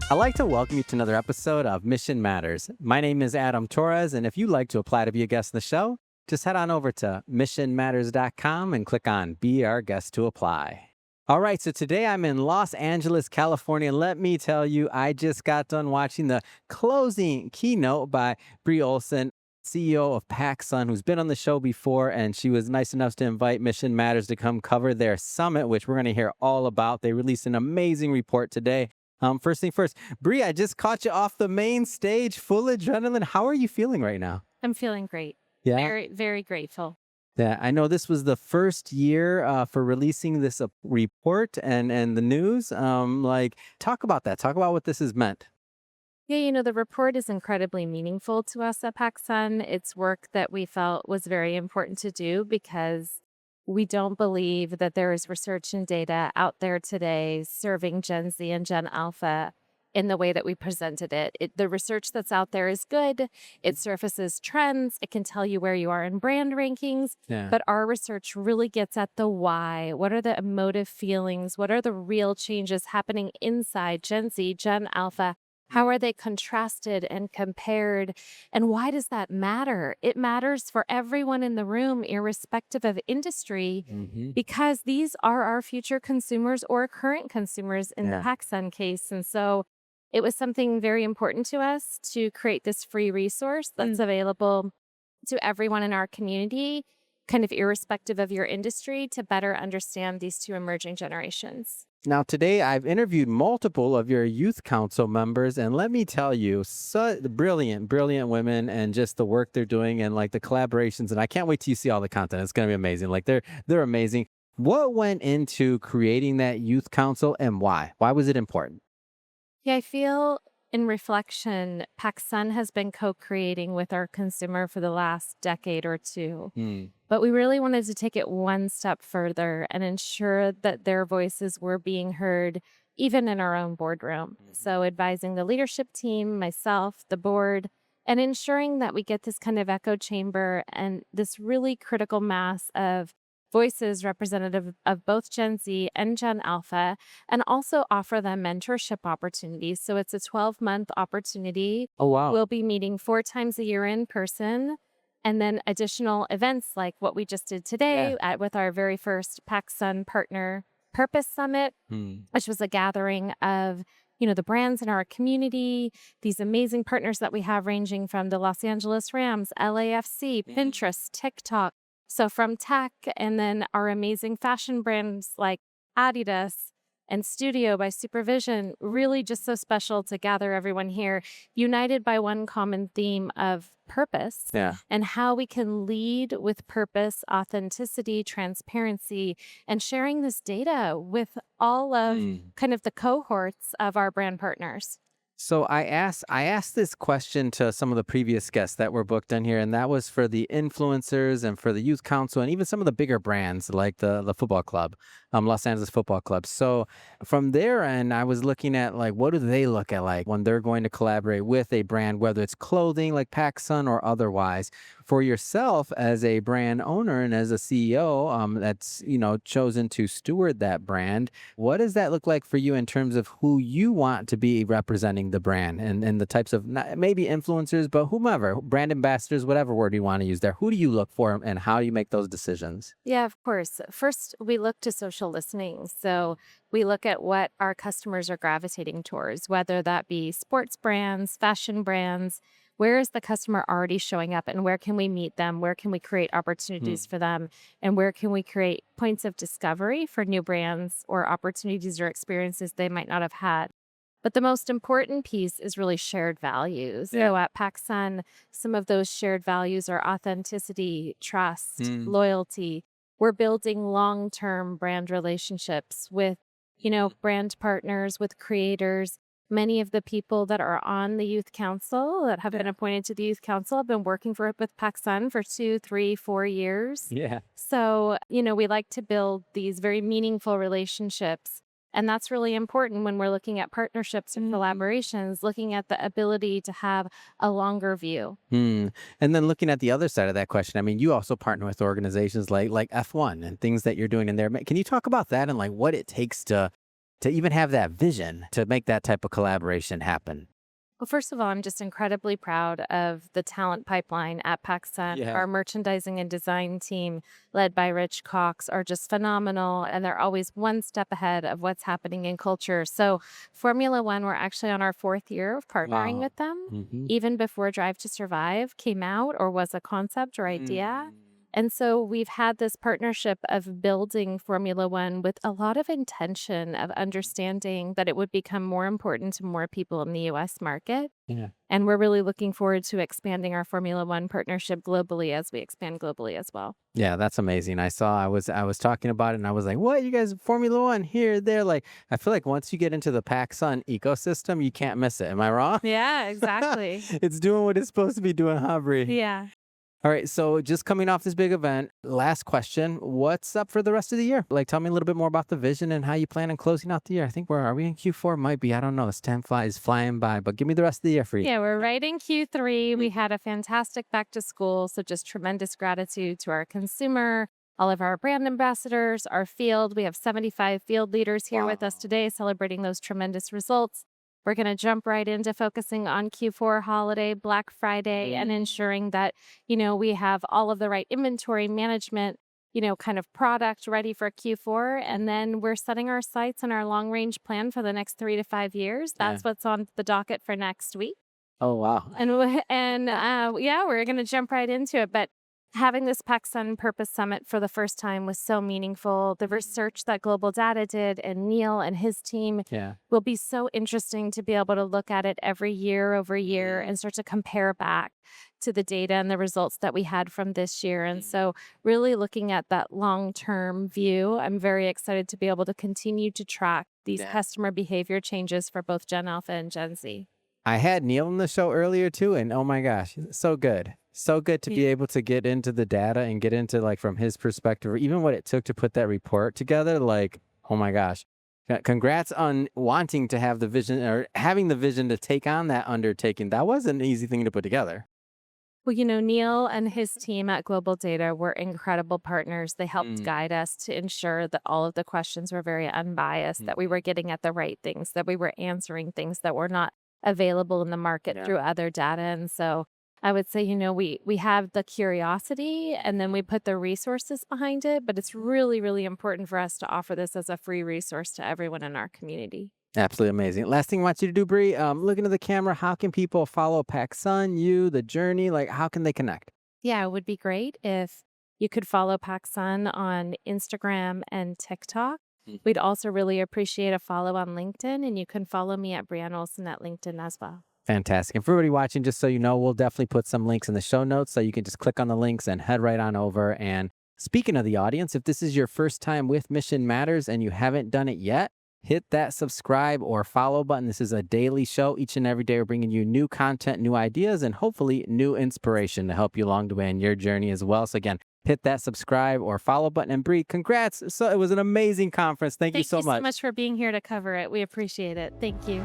I'd like to welcome you to another episode of Mission Matters. My name is Adam Torres, and if you'd like to apply to be a guest in the show, just head on over to missionmatters.com and click on Be Our Guest to apply. All right, so today I'm in Los Angeles, California. Let me tell you, I just got done watching the closing keynote by Brieane Olson, CEO of PacSun, who's been on the show before, and she was nice enough to invite Mission Matters to come cover their summit, which we're going to hear all about. They released an amazing report today. First thing first, Brie, I just caught you off the main stage, full adrenaline. How are you feeling right now? I'm feeling great. Yeah. Very, very grateful. Yeah, I know this was the first year for releasing this report and the news. Talk about that. Talk about what this has meant. Yeah, the report is incredibly meaningful to us at PacSun. It's work that we felt was very important to do because we don't believe that there is research and data out there today serving Gen Z and Gen Alpha in the way that we presented it. The research that's out there is good. It surfaces trends. It can tell you where you are in brand rankings. Yeah. But our research really gets at the why. What are the emotive feelings? What are the real changes happening inside Gen Z, Gen Alpha? How are they contrasted and compared? And why does that matter? It matters for everyone in the room, irrespective of industry, because these are our future consumers or current consumers in the PacSun case. And so it was something very important to us to create this free resource that's available to everyone in our community, kind of irrespective of your industry, to better understand these two emerging generations. Now, today I've interviewed multiple of your youth council members, and let me tell you, brilliant women, and just the work they're doing and like the collaborations. And I can't wait till you see all the content. It's going to be amazing. Like they're amazing. What went into creating that youth council and why? Why was it important? Yeah, I feel in reflection, PacSun has been co-creating with our consumer for the last decade or two. But we really wanted to take it one step further and ensure that their voices were being heard, even in our own boardroom. So advising the leadership team, myself, the board, and ensuring that we get this kind of echo chamber and this really critical mass of voices representative of both Gen Z and Gen Alpha, and also offer them mentorship opportunities. So it's a 12-month opportunity. Oh, wow. We'll be meeting 4 times a year in person, and then additional events like what we just did today with our very first PacSun Partner Purpose Summit, which was a gathering of the brands in our community, these amazing partners that we have ranging from the Los Angeles Rams, LAFC, Pinterest, TikTok. So from tech, and then our amazing fashion brands like Adidas and Studio by Supervision, really just so special to gather everyone here, united by one common theme of purpose and how we can lead with purpose, authenticity, transparency, and sharing this data with all of kind of the cohorts of our brand partners. So I asked this question to some of the previous guests that were booked on here, and that was for the influencers and for the youth council and even some of the bigger brands like the football club, Los Angeles Football Club. So from their end, I was looking at like, what do they look at like when they're going to collaborate with a brand, whether it's clothing like PacSun or otherwise. For yourself as a brand owner and as a CEO that's chosen to steward that brand, what does that look like for you in terms of who you want to be representing the brand and the types of maybe influencers, but whomever, brand ambassadors, whatever word you want to use there? Who do you look for and how do you make those decisions? Yeah, of course. First, we look to social listening. So we look at what our customers are gravitating towards, whether that be sports brands, fashion brands. Where is the customer already showing up and where can we meet them? Where can we create opportunities for them? And where can we create points of discovery for new brands or opportunities or experiences they might not have had? But the most important piece is really shared values. So at PacSun, some of those shared values are authenticity, trust, loyalty. We're building long-term brand relationships with, brand partners, with creators. Many of the people that are on the youth council that have been appointed to the youth council have been working with PacSun for 2, 3, 4 years. Yeah. So, we like to build these very meaningful relationships. And that's really important when we're looking at partnerships and collaborations, looking at the ability to have a longer view. And then looking at the other side of that question, I mean, you also partner with organizations like F1 and things that you're doing in there. Can you talk about that and like what it takes to to even have that vision to make that type of collaboration happen? Well, first of all, I'm just incredibly proud of the talent pipeline at PacSun. Yeah. Our merchandising and design team, led by Rich Cox, are just phenomenal, and they're always one step ahead of what's happening in culture. So, Formula One, we're actually on our fourth year of partnering Wow. with them. Hmm. Even before Drive to Survive came out or was a concept or idea. Mm. And so we've had this partnership of building Formula One with a lot of intention of understanding that it would become more important to more people in the US market. Yeah. And we're really looking forward to expanding our Formula One partnership globally as we expand globally as well. Yeah, that's amazing. I was talking about it and I was like, "What? You guys Formula One here, there." Like, I feel like once you get into the PacSun ecosystem, you can't miss it. Am I wrong? Yeah, exactly. It's doing what it's supposed to be doing, huh, Brie? Yeah. All right, so just coming off this big event, last question. What's up for the rest of the year? Like, tell me a little bit more about the vision and how you plan on closing out the year. I think where are we in Q4? Might be. I don't know. This time is flying by, but give me the rest of the year for you. Yeah, we're right in Q3. We Mm. had a fantastic back to school. So just tremendous gratitude to our consumer, all of our brand ambassadors, our field. We have 75 field leaders here with us Wow. today celebrating those tremendous results. We're going to jump right into focusing on Q4 holiday, Black Friday, and Mm. ensuring that, we have all of the right inventory management, kind of product ready for Q4. And then we're setting our sights and our long range plan for the next 3 to 5 years. Yeah. That's what's on the docket for next week. Oh, wow. Yeah, we're going to jump right into it. But having this PacSun Purpose Summit for the first time was so meaningful. The research that Global Data did and Neil and his team Yeah. will be so interesting to be able to look at it every year over year and start to compare back to the data and the results that we had from this year. And so, really looking at that long term view, I'm very excited to be able to continue to track these Yeah. customer behavior changes for both Gen Alpha and Gen Z. I had Neil on the show earlier too, and oh my gosh, so good. So good to be able to get into the data and get into like from his perspective, or even what it took to put that report together. Like, oh my gosh. Congrats on wanting to have the vision or having the vision to take on that undertaking. That wasn't an easy thing to put together. Well, Neil and his team at Global Data were incredible partners. They helped Mm. guide us to ensure that all of the questions were very unbiased, that we were getting at the right things, that we were answering things that were not available in the market Yeah. through other data. And so I would say, we have the curiosity and then we put the resources behind it, but it's really, really important for us to offer this as a free resource to everyone in our community. Absolutely amazing. Last thing I want you to do, Brie, look into the camera. How can people follow PacSun, you, the journey? Like, how can they connect? Yeah, it would be great if you could follow PacSun on Instagram and TikTok. Mhm. We'd also really appreciate a follow on LinkedIn, and you can follow me at Brieane Olson at LinkedIn as well. Fantastic. And for everybody watching, just so you know, we'll definitely put some links in the show notes so you can just click on the links and head right on over. And speaking of the audience, if this is your first time with Mission Matters and you haven't done it yet, hit that subscribe or follow button. This is a daily show. Each and every day, we're bringing you new content, new ideas, and hopefully new inspiration to help you along the way in your journey as well. So again, hit that subscribe or follow button. And Brie, congrats. So it was an amazing conference. Thank you Thank so you so much. much for being here to cover it. We appreciate it. Thank you.